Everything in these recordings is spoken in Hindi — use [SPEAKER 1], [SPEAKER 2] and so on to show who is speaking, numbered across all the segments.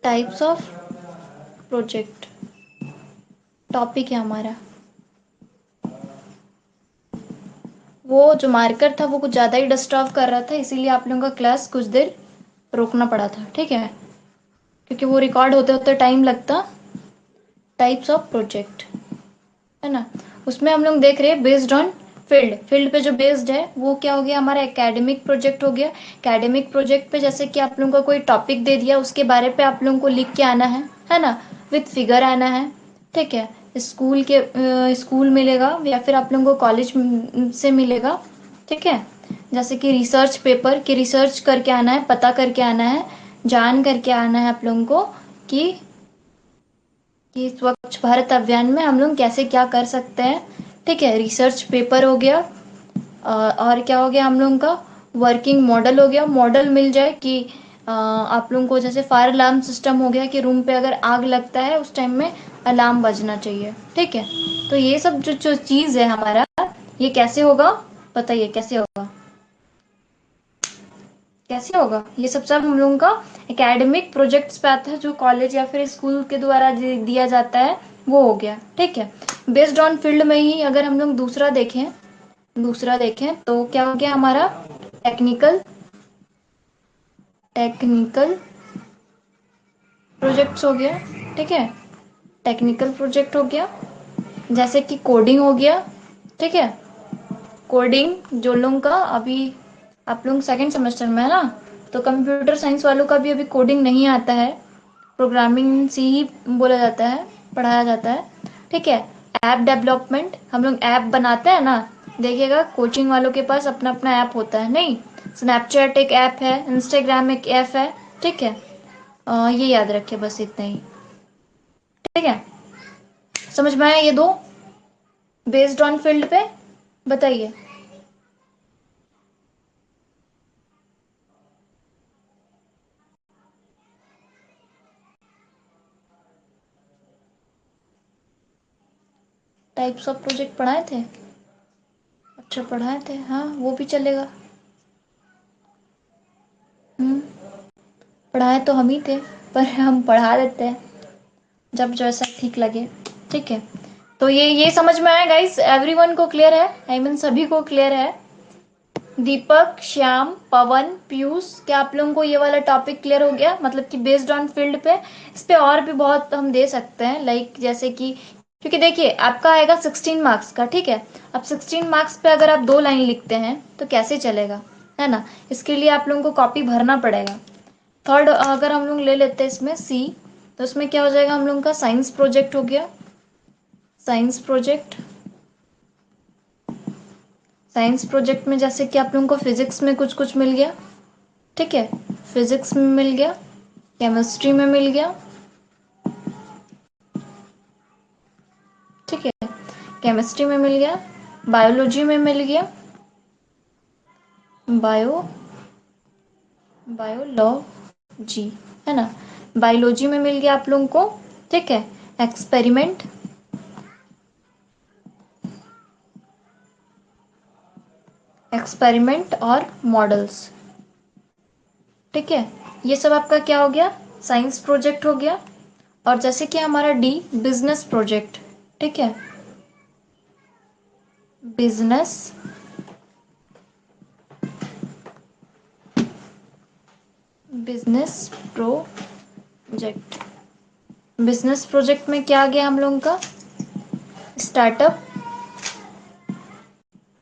[SPEAKER 1] टाइप्स ऑफ प्रोजेक्ट टॉपिक है हमारा। वो जो मार्कर था वो कुछ ज़्यादा ही डिस्टर्ब कर रहा था, इसीलिए आप लोगों का क्लास कुछ देर रोकना पड़ा था, ठीक है, क्योंकि वो रिकॉर्ड होते होते टाइम लगता। टाइप्स ऑफ प्रोजेक्ट है ना, उसमें हम लोग देख रहे हैं बेस्ड ऑन फील्ड। फील्ड पे जो बेस्ड है वो क्या हो गया हमारा, एकेडमिक प्रोजेक्ट हो गया। एकेडमिक प्रोजेक्ट पे जैसे कि आप लोगों को कोई टॉपिक दे दिया, उसके बारे पे आप लोगों को लिख के आना है ना, विथ फिगर आना है, ठीक है। स्कूल के स्कूल मिलेगा या फिर आप लोगों को कॉलेज से मिलेगा, ठीक है। जैसे कि रिसर्च पेपर की रिसर्च करके आना है, पता करके आना है, जान करके आना है आप लोगों को कि स्वच्छ भारत अभियान में हम लोग कैसे क्या कर सकते हैं, ठीक है। रिसर्च पेपर हो गया। और क्या हो गया हम लोगों का, वर्किंग मॉडल हो गया। मॉडल मिल जाए कि आप लोगों को जैसे फायर अलार्म सिस्टम हो गया कि रूम पे अगर आग लगता है उस टाइम में अलार्म बजना चाहिए, ठीक है। तो ये सब जो जो चीज़ है हमारा, ये कैसे होगा, बताइए कैसे होगा, कैसे होगा। ये सब हम लोगों का एकेडमिक प्रोजेक्ट्स पे आता है, जो कॉलेज या फिर स्कूल के द्वारा दिया जाता है, वो हो गया, ठीक है। बेस्ड ऑन फील्ड में ही अगर हम लोग दूसरा देखें तो क्या हो गया हमारा, टेक्निकल टेक्निकल प्रोजेक्ट्स हो गया, ठीक है। टेक्निकल प्रोजेक्ट हो गया, जैसे कि कोडिंग हो गया, ठीक है। कोडिंग जो लोगों का अभी, आप लोग सेकंड सेमेस्टर में है ना, तो कंप्यूटर साइंस वालों का भी अभी कोडिंग नहीं आता है, प्रोग्रामिंग सी ही बोला जाता है, पढ़ाया जाता है, ठीक है। ऐप डेवलपमेंट, हम लोग ऐप बनाते हैं ना, देखिएगा कोचिंग वालों के पास अपना अपना ऐप होता है, नहीं, स्नैपचैट एक ऐप है, इंस्टाग्राम एक ऐप है, ठीक है। ये याद रखिए, बस इतना ही, ठीक है। समझ में आया ये दो, बेस्ड ऑन फील्ड पे, बताइए। टाइप्स ऑफ प्रोजेक्ट पढ़ाए थे, अच्छा पढ़ाए थे, हाँ वो भी चलेगा। हम्म, पढ़ाए तो हम ही थे, पर हम पढ़ा देते हैं जब जैसा ठीक लगे, ठीक है। तो ये समझ में आया गाइस, एवरीवन को क्लियर है, आई मीन सभी को क्लियर है। दीपक, श्याम, पवन, पीयूष, क्या आप लोगों को ये वाला टॉपिक क्लियर हो गया, मतलब कि बेस्ड ऑन फील्ड पे। इस पे और भी बहुत हम दे सकते हैं, लाइक जैसे कि, क्योंकि देखिए आपका आएगा 16 मार्क्स का, ठीक है। अब 16 मार्क्स पे अगर आप 2 लाइन लिखते हैं तो कैसे चलेगा, है ना। इसके लिए आप लोगों को कॉपी भरना पड़ेगा। थर्ड अगर हम लोग ले लेते हैं इसमें सी, तो इसमें क्या हो जाएगा हम लोगों का, साइंस प्रोजेक्ट हो गया। साइंस प्रोजेक्ट, साइंस प्रोजेक्ट में जैसे कि आप लोगों को फिजिक्स में कुछ कुछ मिल गया, ठीक है। फिजिक्स में मिल गया, केमिस्ट्री में मिल गया, ठीक है। केमिस्ट्री में मिल गया, बायोलॉजी में मिल गया, बायो बायोलॉजी, है ना। बायोलॉजी में मिल गया आप लोगों को, ठीक है। एक्सपेरिमेंट, एक्सपेरिमेंट और मॉडल्स, ठीक है। ये सब आपका क्या हो गया, साइंस प्रोजेक्ट हो गया। और जैसे कि हमारा डी, बिजनेस प्रोजेक्ट, ठीक है। Business business project, business project में क्या आ गया हम लोगों का, स्टार्टअप,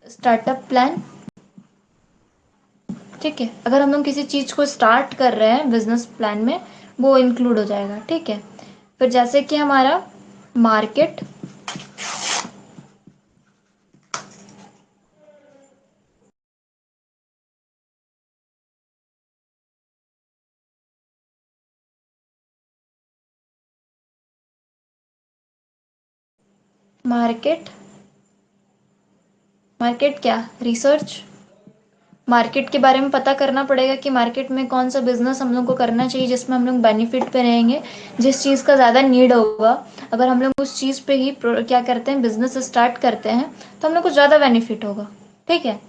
[SPEAKER 1] स्टार्टअप प्लान, ठीक है। अगर हम लोग किसी चीज को स्टार्ट कर रहे हैं बिजनेस प्लान में, वो इंक्लूड हो जाएगा, ठीक है। फिर जैसे कि हमारा मार्केट, मार्केट मार्केट क्या, रिसर्च, मार्केट के बारे में पता करना पड़ेगा कि मार्केट में कौन सा बिजनेस हम लोग को करना चाहिए जिसमें हम लोग बेनिफिट पे रहेंगे, जिस चीज़ का ज़्यादा नीड होगा। अगर हम लोग उस चीज़ पे ही क्या करते हैं, बिजनेस स्टार्ट करते हैं, तो हम लोग को ज़्यादा बेनिफिट होगा, ठीक है।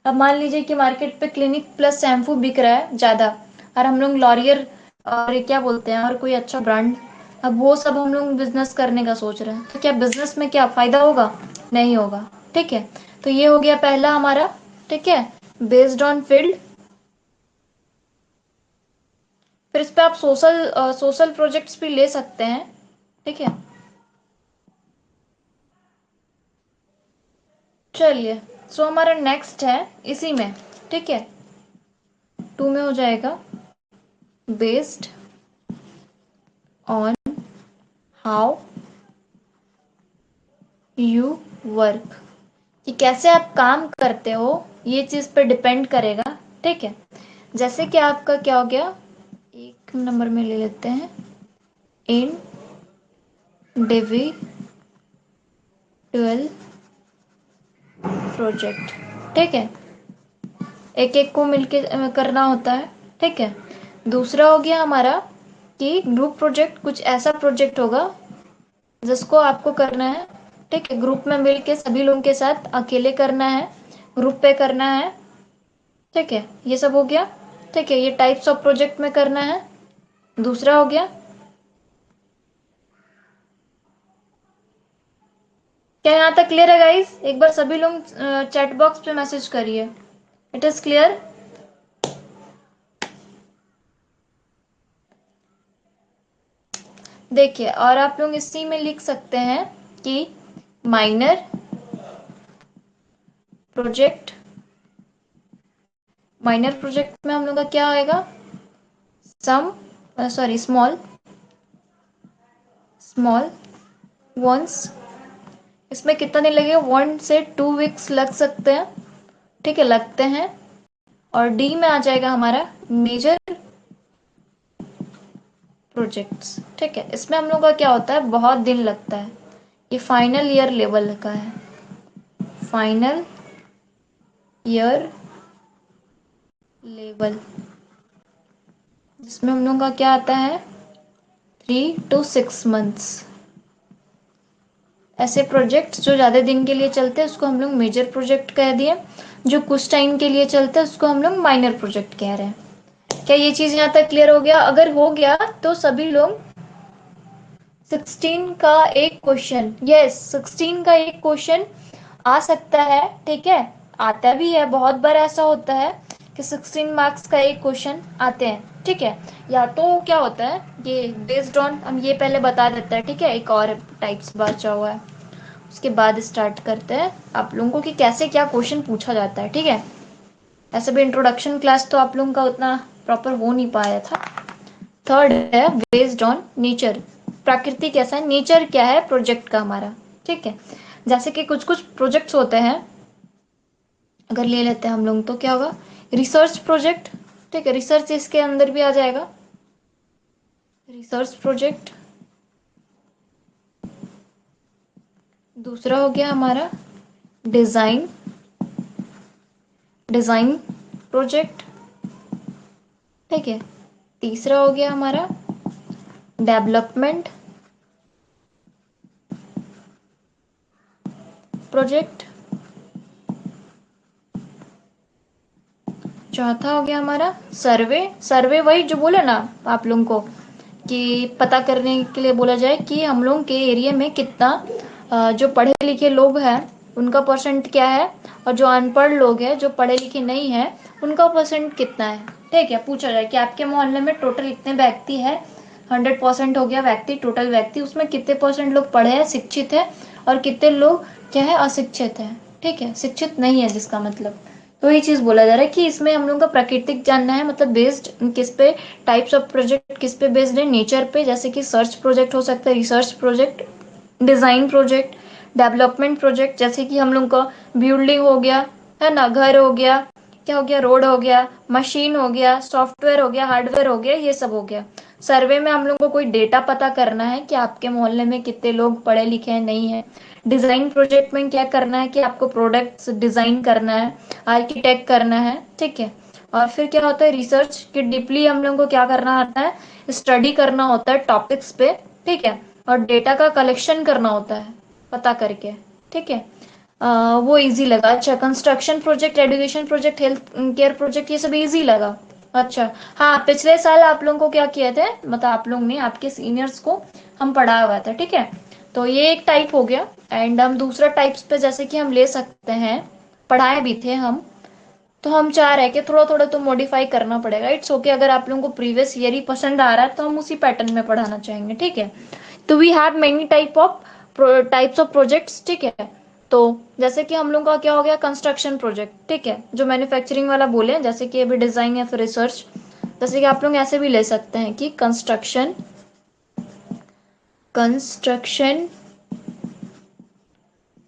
[SPEAKER 1] अब मान लीजिए कि मार्केट पे क्लिनिक प्लस शैम्पू बिक रहा है ज़्यादा, और हम लोग लॉरियर और क्या बोलते हैं, और कोई अच्छा ब्रांड। अब वो सब हम लोग बिजनेस करने का सोच रहे हैं, तो क्या बिजनेस में क्या फायदा होगा? नहीं होगा। ठीक है, तो ये हो गया पहला हमारा। ठीक है, बेस्ड ऑन फील्ड। फिर इस पे आप सोशल प्रोजेक्ट्स भी ले सकते हैं। ठीक है, चलिए। सो हमारा नेक्स्ट है इसी में। ठीक है, टू में हो जाएगा based on how you work, कि कैसे आप काम करते हो, ये चीज पे डिपेंड करेगा। ठीक है, जैसे कि आपका क्या हो गया, एक नंबर में ले लेते हैं, इंडिविजुअल प्रोजेक्ट। ठीक है, एक एक को मिलके करना होता है। ठीक है, दूसरा हो गया हमारा कि ग्रुप प्रोजेक्ट, कुछ ऐसा प्रोजेक्ट होगा जिसको आपको करना है। ठीक है, ग्रुप में मिलके सभी लोगों के साथ, अकेले करना है, ग्रुप पे करना है। ठीक है, ये सब हो गया। ठीक है, ये टाइप्स ऑफ प्रोजेक्ट में करना है। दूसरा हो गया, क्या यहाँ तक क्लियर है गाइस? एक बार सभी लोग चैट बॉक्स पे मैसेज करिए, इट इज क्लियर। देखिए, और आप लोग इसी में लिख सकते हैं कि माइनर प्रोजेक्ट, माइनर प्रोजेक्ट में हम लोग का क्या आएगा, सम, सॉरी, स्मॉल, स्मॉल वंस। इसमें कितना दिन लगेगा, 1 से 2 वीक्स लग सकते हैं। ठीक है, लगते हैं। और डी में आ जाएगा हमारा मेजर प्रोजेक्ट्स। ठीक है, इसमें हम लोग का क्या होता है, बहुत दिन लगता है। ये फाइनल ईयर लेवल का है, फाइनल ईयर लेवल, जिसमें हम लोग का क्या आता है, 3 to 6 months। ऐसे प्रोजेक्ट्स जो ज़्यादा दिन के लिए चलते हैं उसको हम लोग मेजर प्रोजेक्ट कह दिए, जो कुछ टाइम के लिए चलते हैं उसको हम लोग माइनर प्रोजेक्ट कह रहे हैं। क्या ये चीज़ यहाँ तक क्लियर हो गया? अगर हो गया तो सभी लोग 16 का एक क्वेश्चन, यस 16 का एक क्वेश्चन आ सकता है। ठीक है, आता भी है, बहुत बार ऐसा होता है कि 16 मार्क्स का एक क्वेश्चन आते हैं। ठीक है, या तो क्या होता है, ये बेस्ड ऑन, हम ये पहले बता देते हैं। ठीक है, एक और टाइप्स बचा हुआ है, उसके बाद स्टार्ट करते हैं आप लोगों को कि कैसे क्या क्वेश्चन पूछा जाता है। ठीक है, ऐसे भी इंट्रोडक्शन क्लास तो आप लोगों का उतना प्रॉपर हो नहीं पाया था। थर्ड है बेस्ड ऑन नेचर, प्रकृति कैसा है, नेचर क्या है प्रोजेक्ट का हमारा। ठीक है, जैसे कि कुछ कुछ प्रोजेक्ट्स होते हैं, अगर ले लेते हैं हम लोग तो क्या होगा, रिसर्च प्रोजेक्ट। ठीक है, रिसर्च इसके अंदर भी आ जाएगा, रिसर्च प्रोजेक्ट। दूसरा हो गया हमारा डिजाइन, डिजाइन प्रोजेक्ट। ठीक है, तीसरा हो गया हमारा डेवलपमेंट प्रोजेक्ट। चौथा हो गया हमारा सर्वे, सर्वे वही जो बोले ना आप लोगों को, कि पता करने के लिए बोला जाए कि हम लोग के एरिया में कितना जो पढ़े लिखे लोग हैं उनका परसेंट क्या है, और जो अनपढ़ लोग हैं जो पढ़े लिखे नहीं है उनका परसेंट कितना है। ठीक है, पूछा जाए कि आपके मोहल्ले में टोटल इतने व्यक्ति है, 100% हो गया व्यक्ति, टोटल व्यक्ति, उसमें कितने परसेंट लोग पढ़े हैं, शिक्षित है, और कितने लोग क्या है, अशिक्षित है। ठीक है, शिक्षित नहीं है जिसका मतलब। तो ये चीज बोला जा रहा है कि इसमें हम लोग का प्राकृतिक जानना है, मतलब बेस्ड किस पे, टाइप्स ऑफ प्रोजेक्ट किस पे बेस्ड है, नेचर पे, जैसे कि सर्च प्रोजेक्ट हो सकता है, research project, design project, development project, जैसे कि हम लोग का बिल्डिंग हो गया, है ना, घर हो गया, क्या हो गया, रोड हो गया, मशीन हो गया, सॉफ्टवेयर हो गया, हार्डवेयर हो गया, ये सब हो गया। सर्वे में हम लोग को कोई डेटा पता करना है कि आपके मोहल्ले में कितने लोग पढ़े लिखे हैं, नहीं है। डिजाइन प्रोजेक्ट में क्या करना है कि आपको प्रोडक्ट्स डिजाइन करना है, आर्किटेक्ट करना है। ठीक है, और फिर क्या होता है रिसर्च, कि डीपली हम लोग को क्या करना आता है, स्टडी करना होता है टॉपिक्स पे। ठीक है, और डेटा का कलेक्शन करना होता है पता करके। ठीक है, वो इजी लगा। अच्छा, construction project, education project, health care project, ये सब इजी लगा। अच्छा। हाँ, पिछले साल आप लोगों को क्या किए थे, मतलब आप लोग ने, आपके सीनियर्स को हम पढ़ाया हुआ था, ठीक है। तो ये एक टाइप हो गया। एंड हम दूसरा टाइप्स पे जैसे कि हम ले सकते हैं, पढ़ाए भी थे हम। तो हम चाह रहे हैं कि थोड़ा थोड़ा तो मॉडिफाई करना पड़ेगा। इट्स ओके, अगर आप लोगों को प्रीवियस ईयर ही पसंद आ रहा है तो हम उसी पैटर्न में पढ़ाना चाहेंगे, ठीक है। तो we have many types of projects, ठीक है। तो जैसे कि हम लोग का क्या हो गया, कंस्ट्रक्शन प्रोजेक्ट, ठीक है, जो मैन्युफैक्चरिंग वाला बोले, जैसे कि अभी डिजाइन या फिर रिसर्च। जैसे कि आप लोग ऐसे भी ले सकते हैं कि कंस्ट्रक्शन कंस्ट्रक्शन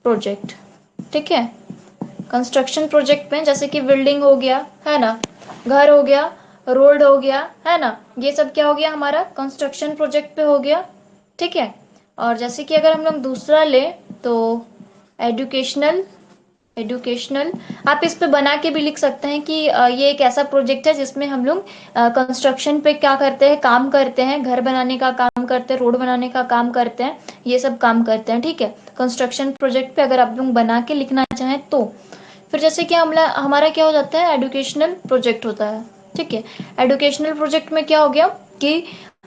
[SPEAKER 1] प्रोजेक्ट, ठीक है। कंस्ट्रक्शन प्रोजेक्ट में जैसे कि बिल्डिंग हो गया, है ना, घर हो गया, रोड हो गया, है ना, ये सब क्या हो गया, हमारा कंस्ट्रक्शन प्रोजेक्ट पे हो गया, ठीक है। और जैसे कि अगर हम लोग दूसरा ले, तो एजुकेशनल एजुकेशनल आप इस पे बना के भी लिख सकते हैं कि ये एक ऐसा प्रोजेक्ट है जिसमें हम लोग कंस्ट्रक्शन पे क्या करते हैं, काम करते हैं, घर बनाने का काम करते हैं, रोड बनाने का काम करते हैं, ये सब काम करते हैं, ठीक है। कंस्ट्रक्शन प्रोजेक्ट पे अगर आप लोग बना के लिखना चाहें तो। फिर जैसे कि हमारा क्या हो जाता है, एजुकेशनल प्रोजेक्ट होता है, ठीक है। एजुकेशनल प्रोजेक्ट में क्या हो गया कि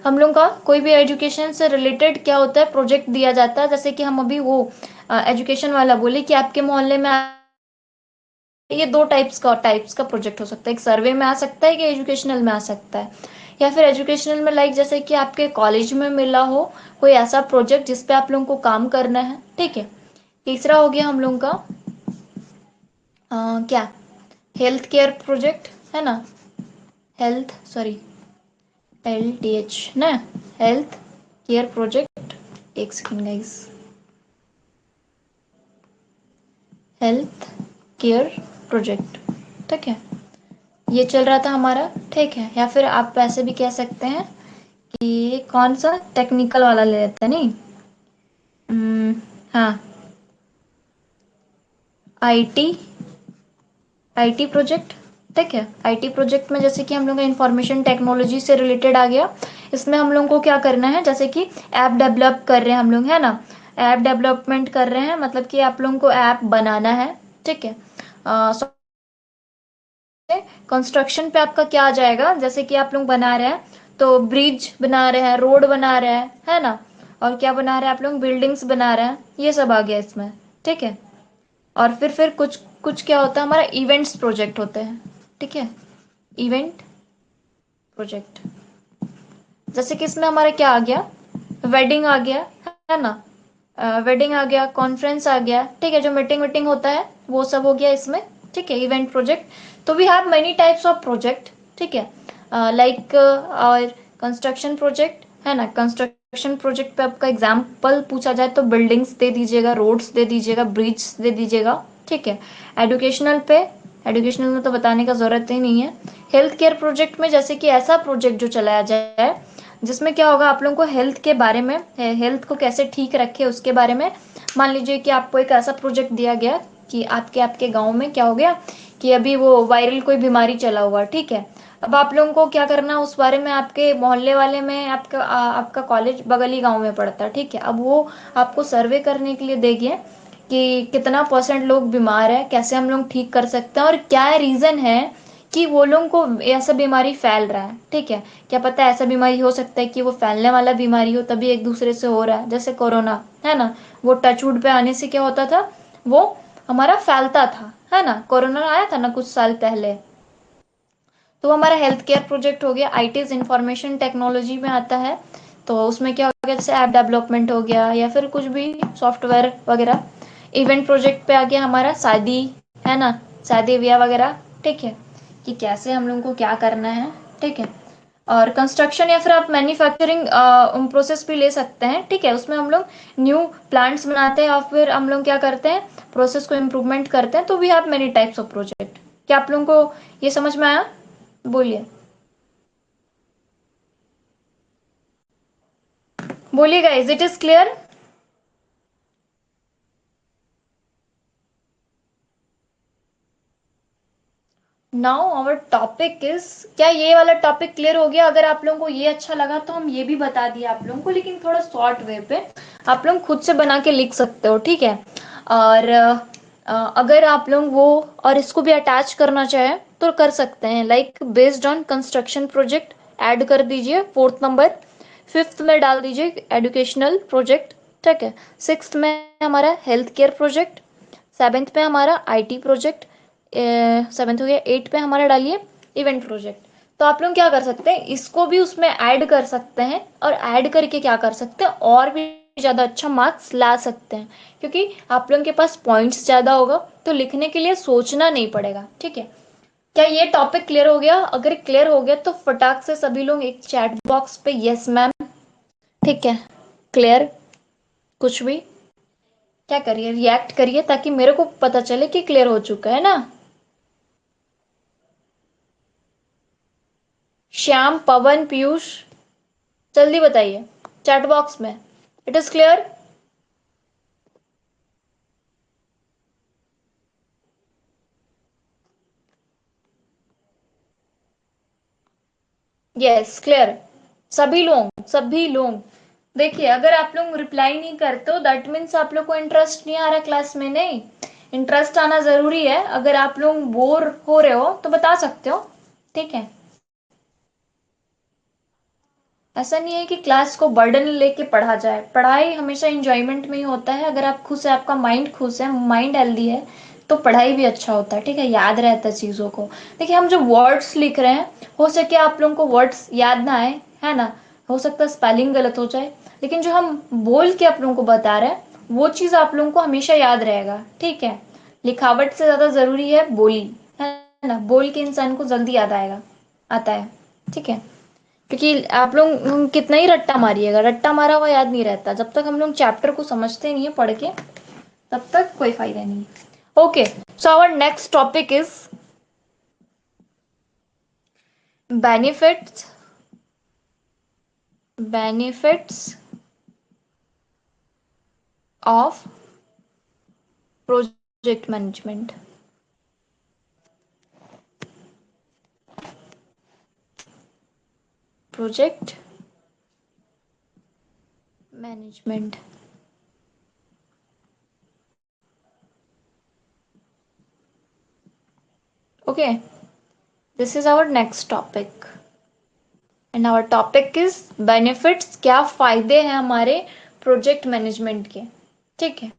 [SPEAKER 1] हम लोग का कोई भी एजुकेशन से रिलेटेड क्या होता है, प्रोजेक्ट दिया जाता है। जैसे कि हम अभी वो एजुकेशन वाला बोले कि आपके मोहल्ले में ये दो टाइप्स का प्रोजेक्ट हो सकता है, एक सर्वे में आ सकता है, कि एजुकेशनल में आ सकता है। या फिर एजुकेशनल में लाइक जैसे कि आपके कॉलेज में मिला हो कोई ऐसा प्रोजेक्ट जिसपे आप लोगों को काम करना है, ठीक है। तीसरा हो गया हम लोगों का क्या, हेल्थ केयर प्रोजेक्ट, है ना, हेल्थ सॉरी LTH ना, हेल्थ केयर प्रोजेक्ट। एक second guys, health care project, ठीक है। ये चल रहा था हमारा, ठीक है। या फिर आप ऐसे भी कह सकते हैं कि कौन सा टेक्निकल वाला ले लेते हैं, नहीं, हाँ, आईटी आईटी प्रोजेक्ट, ठीक है। आईटी प्रोजेक्ट में जैसे कि हम लोग का इंफॉर्मेशन टेक्नोलॉजी से रिलेटेड आ गया। इसमें हम लोग को क्या करना है, जैसे कि ऐप डेवलप कर रहे हैं हम लोग, है ना, ऐप डेवलपमेंट कर रहे हैं, मतलब कि आप लोगों को ऐप बनाना है, ठीक है। कंस्ट्रक्शन पे आपका क्या आ जाएगा, जैसे कि आप लोग बना रहे हैं, तो ब्रिज बना रहे हैं, रोड बना रहे हैं, है ना, और क्या बना रहे हैं आप लोग, बिल्डिंग्स बना रहे हैं, ये सब आ गया इसमें, ठीक है। और फिर कुछ कुछ क्या होता है, हमारा इवेंट्स प्रोजेक्ट होते हैं, ठीक है, इवेंट प्रोजेक्ट। जैसे कि इसमें हमारा क्या आ गया, वेडिंग आ गया, है ना, वेडिंग आ गया, कॉन्फ्रेंस आ गया, ठीक है, जो मीटिंग वीटिंग होता है वो सब हो गया इसमें, ठीक है, इवेंट प्रोजेक्ट। तो we have many types of project, ठीक है। लाइक और कंस्ट्रक्शन प्रोजेक्ट, है ना, कंस्ट्रक्शन प्रोजेक्ट पे आपका एग्जाम्पल पूछा जाए तो बिल्डिंग्स दे दीजिएगा, रोड्स दे दीजिएगा, ब्रिज दे दीजिएगा, ठीक है। एजुकेशनल पे, एजुकेशनल में तो बताने का जरूरत ही नहीं है। हेल्थ केयर प्रोजेक्ट में जैसे कि ऐसा प्रोजेक्ट जो चलाया जाए जिसमें क्या होगा, आप लोगों को हेल्थ के बारे में, हेल्थ को कैसे ठीक रखे उसके बारे में। मान लीजिए कि आपको एक ऐसा प्रोजेक्ट दिया गया कि आपके आपके गांव में क्या हो गया कि अभी वो वायरल कोई बीमारी चला हुआ, ठीक है। अब आप लोगों को क्या करना है उस बारे में, आपके मोहल्ले वाले में, आपका कॉलेज बगल ही गांव में पड़ता है, ठीक है। अब वो आपको सर्वे करने के लिए देंगे कि कितना % लोग बीमार है, कैसे हम लोग ठीक कर सकते हैं, और क्या रीजन है कि वो लोगों को ऐसा बीमारी फैल रहा है, ठीक है। क्या पता ऐसा बीमारी हो सकता है कि वो फैलने वाला बीमारी हो, तभी एक दूसरे से हो रहा है, जैसे कोरोना, है ना। वो टचवुड पे आने से क्या होता था, वो हमारा फैलता था, है ना, कोरोना आया था ना कुछ साल पहले। तो हमारा हेल्थ केयर प्रोजेक्ट हो गया, आईटीज इंफॉर्मेशन टेक्नोलॉजी में आता है। तो उसमें क्या हो गया, जैसे ऐप डेवलपमेंट हो गया या फिर कुछ भी सॉफ्टवेयर वगैरह। इवेंट प्रोजेक्ट पे आ गया हमारा शादी, है ना, शादी ब्याह वगैरह, ठीक है, कि कैसे हम लोग को क्या करना है, ठीक है। और कंस्ट्रक्शन या फिर आप मैन्युफैक्चरिंग प्रोसेस भी ले सकते हैं, ठीक है। उसमें हम लोग न्यू प्लांट्स बनाते हैं और फिर हम लोग क्या करते हैं, प्रोसेस को इम्प्रूवमेंट करते हैं। तो we have many types of project. क्या आप लोगों को ये समझ में आया, बोलिए, बोलिए guys, it is clear. Now our topic is, क्या ये वाला टॉपिक क्लियर हो गया, अगर आप लोगों को ये अच्छा लगा तो हम ये भी बता दिए आप लोगों को, लेकिन थोड़ा शॉर्ट वे पे आप लोग खुद से बना के लिख सकते हो, ठीक है। और अगर आप लोग वो और इसको भी अटैच करना चाहे तो कर सकते हैं, like based on construction project add कर दीजिए 4th नंबर। 5th में डाल दीजिए एजुकेशनल प्रोजेक्ट, ठीक है। 6th में हमारा हेल्थ केयर प्रोजेक्ट। 7th पे हमारा आईटी प्रोजेक्ट। 7th हो गया। 8th पे हमारा डालिए इवेंट प्रोजेक्ट। तो आप लोग क्या कर सकते हैं, इसको भी उसमें ऐड कर सकते हैं, और ऐड करके क्या कर सकते हैं, और भी ज़्यादा अच्छा मार्क्स ला सकते हैं, क्योंकि आप लोगों के पास पॉइंट्स ज़्यादा होगा तो लिखने के लिए सोचना नहीं पड़ेगा, ठीक है। क्या ये टॉपिक क्लियर हो गया? अगर क्लियर हो गया तो फटाक से सभी लोग एक चैट बॉक्स पे यस मैम, ठीक है, क्लियर, कुछ भी क्या करिए, रिएक्ट करिए ताकि मेरे को पता चले कि क्लियर हो चुका है ना। श्याम, पवन, पीयूष, जल्दी बताइए चैट बॉक्स में, it is clear. Yes clear, सभी लोग। देखिए अगर आप लोग रिप्लाई नहीं करते हो दैट मीन्स आप लोग को इंटरेस्ट नहीं आ रहा क्लास में। नहीं, इंटरेस्ट आना जरूरी है। अगर आप लोग बोर हो रहे हो तो बता सकते हो, ठीक है। ऐसा नहीं है कि क्लास को बर्डन लेके पढ़ा जाए, पढ़ाई हमेशा इंजॉयमेंट में ही होता है। अगर आप खुश है, आपका माइंड खुश है, माइंड हेल्दी है, तो पढ़ाई भी अच्छा होता है, ठीक है, याद रहता है चीज़ों को। देखिए हम जो वर्ड्स लिख रहे हैं, हो सके आप लोगों को वर्ड्स याद ना आए, है ना, हो सकता है स्पेलिंग गलत हो जाए, लेकिन जो हम बोल के आप लोगों को बता रहे हैं वो चीज़ आप लोगों को हमेशा याद रहेगा, ठीक है। लिखावट से ज़्यादा ज़रूरी है बोली, है ना, बोल के इंसान को जल्दी याद आएगा, आता है, ठीक है। क्योंकि आप लोग कितना ही रट्टा मारिएगा, रट्टा मारा हुआ याद नहीं रहता। जब तक हम लोग चैप्टर को समझते नहीं है पढ़ के, तब तक कोई फायदा नहीं। Okay, so our next topic is benefits, benefits of project management. Project management, okay, this is our next topic and our topic is benefits, क्या फायदे हैं हमारे प्रोजेक्ट मैनेजमेंट के, ठीक है।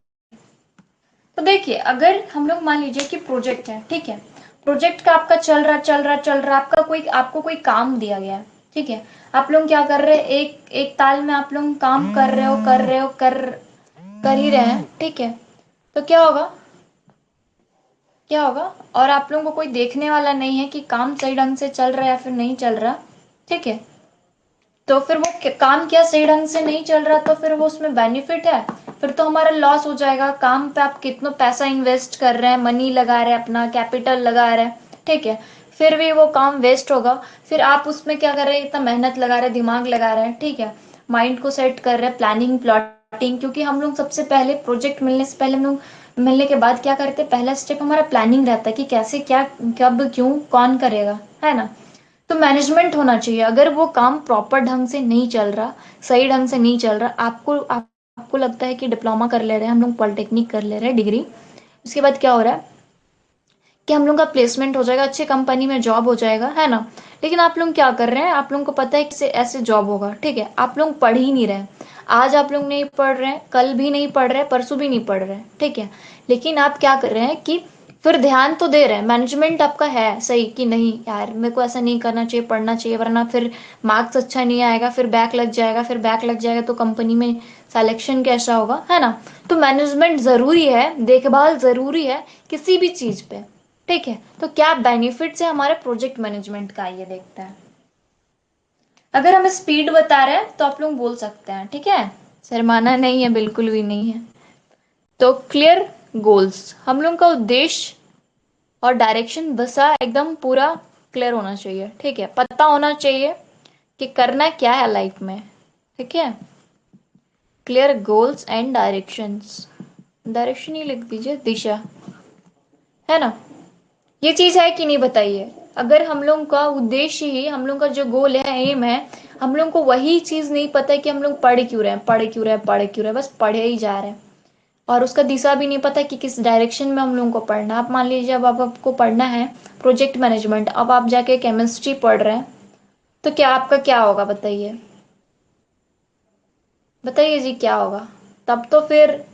[SPEAKER 1] तो देखिए अगर हम लोग मान लीजिए कि प्रोजेक्ट है, ठीक है, प्रोजेक्ट का आपका चल रहा आपको कोई काम दिया गया है, ठीक है। आप लोग क्या कर रहे हैं, एक एक ताल में आप लोग काम कर ही रहे हैं, ठीक है। तो क्या होगा, और आप लोगों को कोई देखने वाला नहीं है कि काम सही ढंग से चल रहा है या फिर नहीं चल रहा, ठीक है। तो फिर वो काम क्या सही ढंग से नहीं चल रहा, तो फिर वो उसमें बेनिफिट है, फिर तो हमारा लॉस हो जाएगा। काम पे आप कितना पैसा इन्वेस्ट कर रहे हैं, मनी लगा रहे हैं, अपना कैपिटल लगा रहे हैं, ठीक है, फिर भी वो काम वेस्ट होगा। फिर आप उसमें क्या कर रहे हैं, इतना मेहनत लगा रहे हैं, दिमाग लगा रहे हैं, ठीक है, माइंड को सेट कर रहे हैं, प्लानिंग प्लॉटिंग, क्योंकि हम लोग सबसे पहले प्रोजेक्ट मिलने से पहले हम लोग मिलने के बाद क्या करते हैं, पहला स्टेप हमारा प्लानिंग रहता है कि कैसे क्या कब क्यों कौन करेगा, है ना। तो मैनेजमेंट होना चाहिए। अगर वो काम प्रॉपर ढंग से नहीं चल रहा, सही ढंग से नहीं चल रहा, आपको लगता है कि डिप्लोमा कर ले रहे हैं हम लोग, पॉलिटेक्निक कर ले रहे हैं डिग्री, उसके बाद क्या हो रहा है कि हम लोग का प्लेसमेंट हो जाएगा, अच्छी कंपनी में जॉब हो जाएगा, है ना। लेकिन आप लोग क्या कर रहे हैं, आप लोगों को पता है कि ऐसे जॉब होगा, ठीक है, आप लोग पढ़ ही नहीं रहे। आज आप लोग नहीं पढ़ रहे हैं, कल भी नहीं पढ़ रहे, परसों भी नहीं पढ़ रहे, ठीक है। लेकिन आप क्या कर रहे हैं कि फिर ध्यान तो दे रहे हैं, मैनेजमेंट आपका है सही कि नहीं, यार मेरे को ऐसा नहीं करना चाहिए, पढ़ना चाहिए, वरना फिर मार्क्स अच्छा नहीं आएगा, फिर बैक लग जाएगा, फिर बैक लग जाएगा तो कंपनी में सिलेक्शन कैसा होगा, है ना। तो मैनेजमेंट जरूरी है, देखभाल जरूरी है किसी भी चीज पे, ठीक है। तो क्या बेनिफिट्स है हमारे प्रोजेक्ट मैनेजमेंट का, ये देखते हैं। अगर हमें स्पीड बता रहे हैं तो आप लोग बोल सकते हैं, ठीक है, शर्माना नहीं है, बिल्कुल भी नहीं है। तो क्लियर गोल्स, हम लोग का उद्देश्य और डायरेक्शन बसा एकदम पूरा क्लियर होना चाहिए, ठीक है, पता होना चाहिए कि करना क्या है लाइफ में, ठीक है। Clear goals and directions, direction ही लिख दीजिए, दिशा, है ना। ये चीज है कि नहीं बताइए। अगर हम लोग का उद्देश्य ही, हम लोग का जो गोल है, एम है, हम लोग को वही चीज नहीं पता है कि हम लोग पढ़ क्यों रहे हैं, बस पढ़े ही जा रहे हैं, और उसका दिशा भी नहीं पता कि किस डायरेक्शन में हम लोगों को पढ़ना। आप मान लीजिए अब आपको पढ़ना है प्रोजेक्ट मैनेजमेंट, अब आप जाके केमिस्ट्री पढ़ रहे हैं, तो क्या आपका क्या होगा बताइए? बताइए जी क्या होगा? तब तो फिर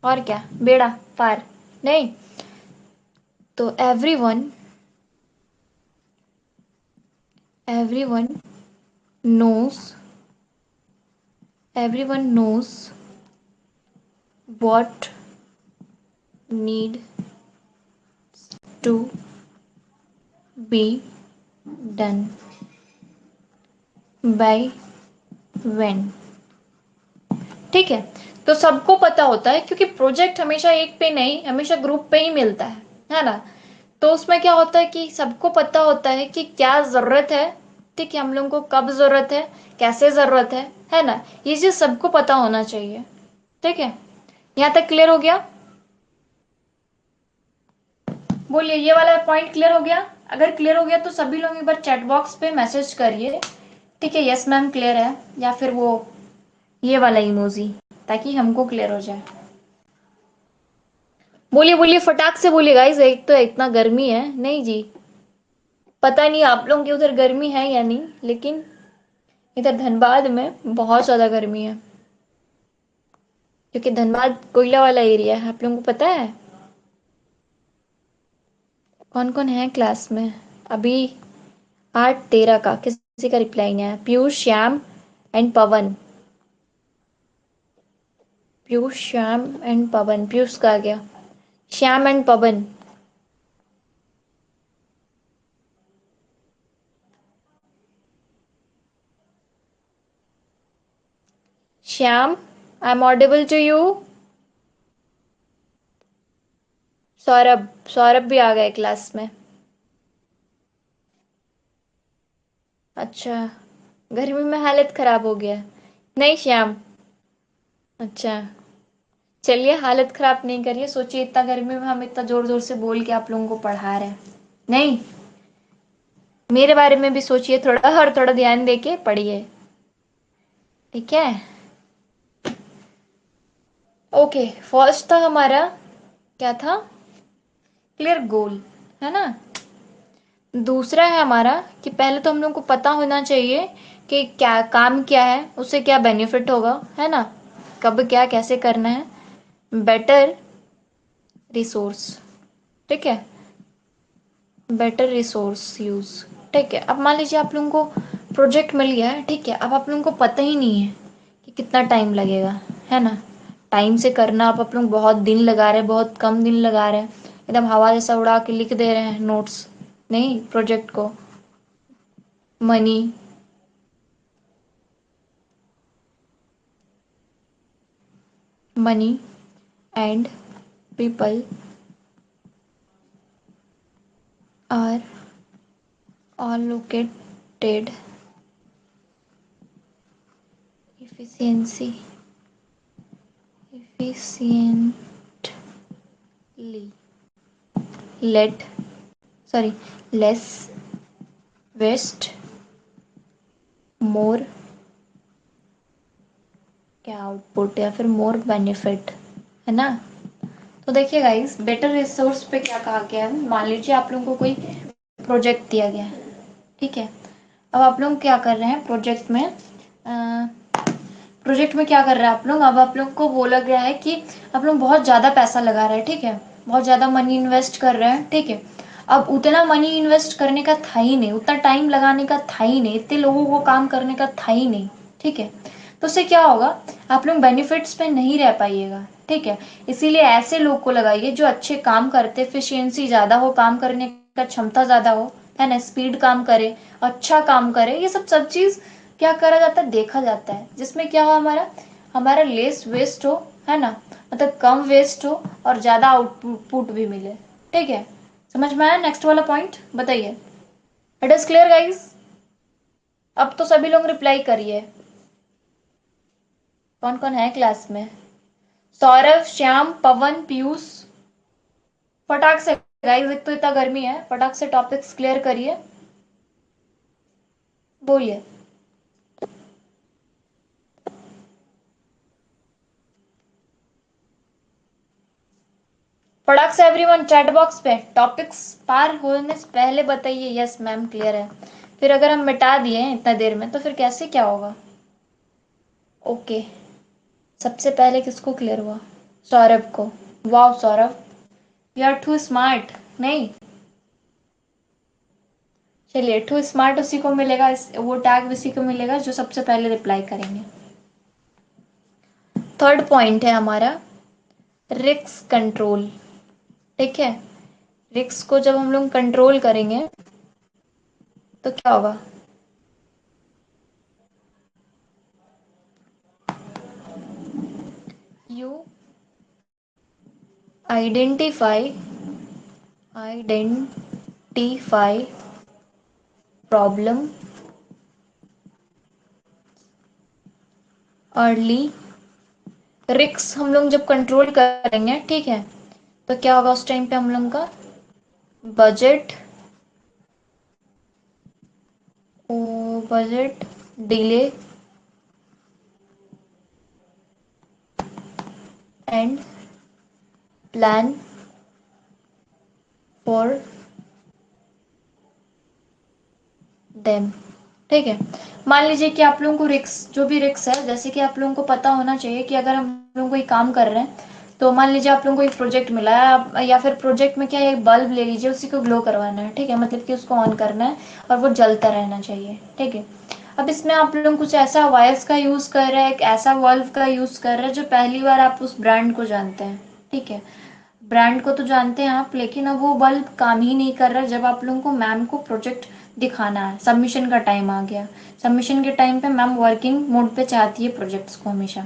[SPEAKER 1] और क्या, बेड़ा पार। नहीं, तो everyone knows everyone knows what need to be done by when. ठीक है, तो सबको पता होता है क्योंकि प्रोजेक्ट हमेशा एक पे नहीं, हमेशा ग्रुप पे ही मिलता है ना? तो उसमें क्या होता है कि सबको पता होता है कि क्या जरूरत है, ठीक है, हम लोगों को कब जरूरत है, कैसे जरूरत है ना? ये चीज सबको पता होना चाहिए। ठीक है, यहाँ तक क्लियर हो गया? बोलिए, ये वाला पॉइंट क्लियर हो गया? अगर क्लियर हो गया तो सभी लोग एक बार चैट बॉक्स पे मैसेज करिए, ठीक है, यस मैम क्लियर है, या फिर वो ये वाला इमोजी, ताकि हमको क्लियर हो जाए। बोलिए बोलिए, फटाक से बोलिए गाइस, एक तो इतना गर्मी है। नहीं जी, पता नहीं आप लोगों के उधर गर्मी है या नहीं, लेकिन इधर धनबाद में बहुत ज्यादा गर्मी है, क्योंकि धनबाद कोयला वाला एरिया है, आप लोगों को पता है। कौन कौन है क्लास में अभी? 8:13 का किसी का रिप्लाई नहीं आया। पीयूष, श्याम एंड पवन। पीयूष, श्याम एंड पवन। पीयूष का आ गया, Shyam and Pawan. Shyam, I am audible to you? Saurabh, Saurabh भी आ गए क्लास में। अच्छा, गर्मी में हालत खराब हो गया? नहीं श्याम, अच्छा, चलिए हालत खराब नहीं करिए। सोचिए इतना गर्मी में हम इतना जोर जोर से बोल के आप लोगों को पढ़ा रहे हैं। नहीं, मेरे बारे में भी सोचिए थोड़ा, और थोड़ा ध्यान देके पढ़िए, ठीक है? ओके, फर्स्ट था हमारा, क्या था? क्लियर गोल, है ना? दूसरा है हमारा कि पहले तो हम लोग को पता होना चाहिए कि क्या काम क्या है, उससे क्या बेनिफिट होगा, है ना? कब क्या कैसे करना है। बेटर रिसोर्स, ठीक है, बेटर रिसोर्स यूज। ठीक है, अब मान लीजिए आप लोगों को प्रोजेक्ट मिल गया है, ठीक है, अब आप लोगों को पता ही नहीं है कि कितना टाइम लगेगा, है ना? टाइम से करना, आप लोग बहुत दिन लगा रहे हैं, बहुत कम दिन लगा रहे हैं, एकदम हवा जैसा उड़ा के लिख दे रहे हैं नोट्स, नहीं प्रोजेक्ट को। Money, money and people are allocated efficiency efficiently, let sorry less waste, more क्या आउटपुट, या फिर मोर बेनिफिट, है ना? तो देखिए गाइस, बेटर रिसोर्स पे क्या कहा गया है। मान लीजिए आप लोगों को कोई प्रोजेक्ट दिया गया है, ठीक है, अब आप लोग क्या कर रहे हैं प्रोजेक्ट में क्या कर रहे हैं आप लोग? अब आप लोग को बोला गया है कि आप लोग बहुत ज़्यादा पैसा लगा रहे हैं, ठीक है, बहुत ज़्यादा मनी इन्वेस्ट कर रहे हैं, ठीक है। अब उतना मनी इन्वेस्ट करने का था ही नहीं, उतना टाइम लगाने का था ही नहीं, इतने लोगों को काम करने का था ही नहीं, ठीक है। तो उससे क्या होगा, आप लोग बेनिफिट्स पे नहीं रह पाइएगा, ठीक है। इसीलिए ऐसे लोग को लगाइए जो अच्छे काम करते, एफिशिएंसी ज़्यादा हो, काम करने का क्षमता ज़्यादा हो, है ना, स्पीड काम करे, अच्छा काम करे, ये सब चीज़ क्या करा जाता है, देखा जाता है, जिसमें क्या हो, हमारा हमारा लेस वेस्ट हो, है ना, मतलब कम वेस्ट हो और ज्यादा आउटपुट भी मिले, ठीक है। समझ में आया नेक्स्ट वाला पॉइंट? बताइए, इट इज क्लियर गाइस? अब तो सभी लोग रिप्लाई करिए, कौन कौन है क्लास में? सौरभ, श्याम, पवन, पीयूष, फटाक से गाइस, एक तो इतना गर्मी है, फटाक से टॉपिक्स क्लियर करिए, बोलिए। फटाक से एवरीवन चैट बॉक्स पे टॉपिक्स पार होने से पहले बताइए यस मैम क्लियर है। फिर अगर हम मिटा दिए इतना देर में तो फिर कैसे क्या होगा। ओके, सबसे पहले किसको क्लियर हुआ? सौरभ को। वाह Saurabh, you are too smart. नहीं, चलिए टू स्मार्ट उसी को मिलेगा, वो टैग उसी को मिलेगा जो सबसे पहले रिप्लाई करेंगे। थर्ड पॉइंट है हमारा रिस्क कंट्रोल। ठीक है, रिस्क को जब हम लोग कंट्रोल करेंगे तो क्या होगा? You identify identify problem early. Risk हम लोग जब कंट्रोल करेंगे, ठीक है, तो क्या होगा उस टाइम पे हम लोग का budget budget delay and plan for them. ठीक है, मान लीजिए कि आप लोगों को रिक्स, जो भी रिक्स है, जैसे कि आप लोगों को पता होना चाहिए कि अगर हम लोग कोई काम कर रहे हैं तो मान लीजिए आप लोगों को एक प्रोजेक्ट मिला है, या फिर प्रोजेक्ट में क्या है, एक बल्ब ले लीजिए, उसी को ग्लो करवाना है। ठीक है, मतलब कि उसको ऑन करना है और वो जलता रहना चाहिए। ठीक है, अब इसमें आप लोग कुछ ऐसा वायर्स का यूज कर रहे हैं, एक ऐसा बल्ब का यूज कर रहे हैं जो पहली बार आप उस ब्रांड को जानते हैं। ठीक है, ब्रांड को तो जानते हैं आप, लेकिन अब वो बल्ब काम ही नहीं कर रहा। जब आप लोगों को मैम को प्रोजेक्ट दिखाना है, सबमिशन का टाइम आ गया, सबमिशन के टाइम पे मैम वर्किंग मोड पे चाहती है प्रोजेक्ट्स को हमेशा,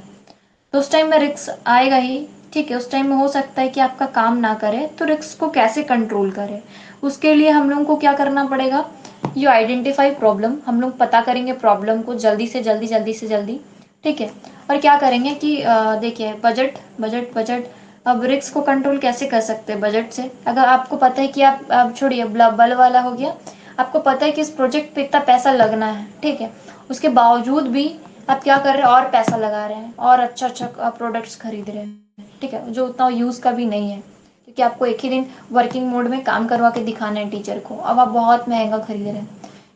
[SPEAKER 1] तो उस टाइम में रिस्क आएगा ही। ठीक है, उस टाइम में हो सकता है कि आपका काम ना करे, तो रिस्क को कैसे कंट्रोल करें, उसके लिए हम लोगों को क्या करना पड़ेगा? यू आइडेंटिफाई प्रॉब्लम, हम लोग पता करेंगे प्रॉब्लम को जल्दी से जल्दी, जल्दी से जल्दी। ठीक है, और क्या करेंगे कि देखिए बजट बजट बजट। अब रिस्क को कंट्रोल कैसे कर सकते हैं? बजट से। अगर आपको पता है कि आप छोड़िए, बल वाला हो गया, आपको पता है कि इस प्रोजेक्ट पे इतना पैसा लगना है, ठीक है, उसके बावजूद भी आप क्या कर रहे हैं, और पैसा लगा रहे हैं और अच्छा अच्छा प्रोडक्ट्स खरीद रहे हैं। ठीक है, जो उतना यूज का भी नहीं है, क्योंकि आपको एक ही दिन वर्किंग मोड में काम करवा के दिखाना है टीचर को, अब आप बहुत महंगा खरीद रहे हैं,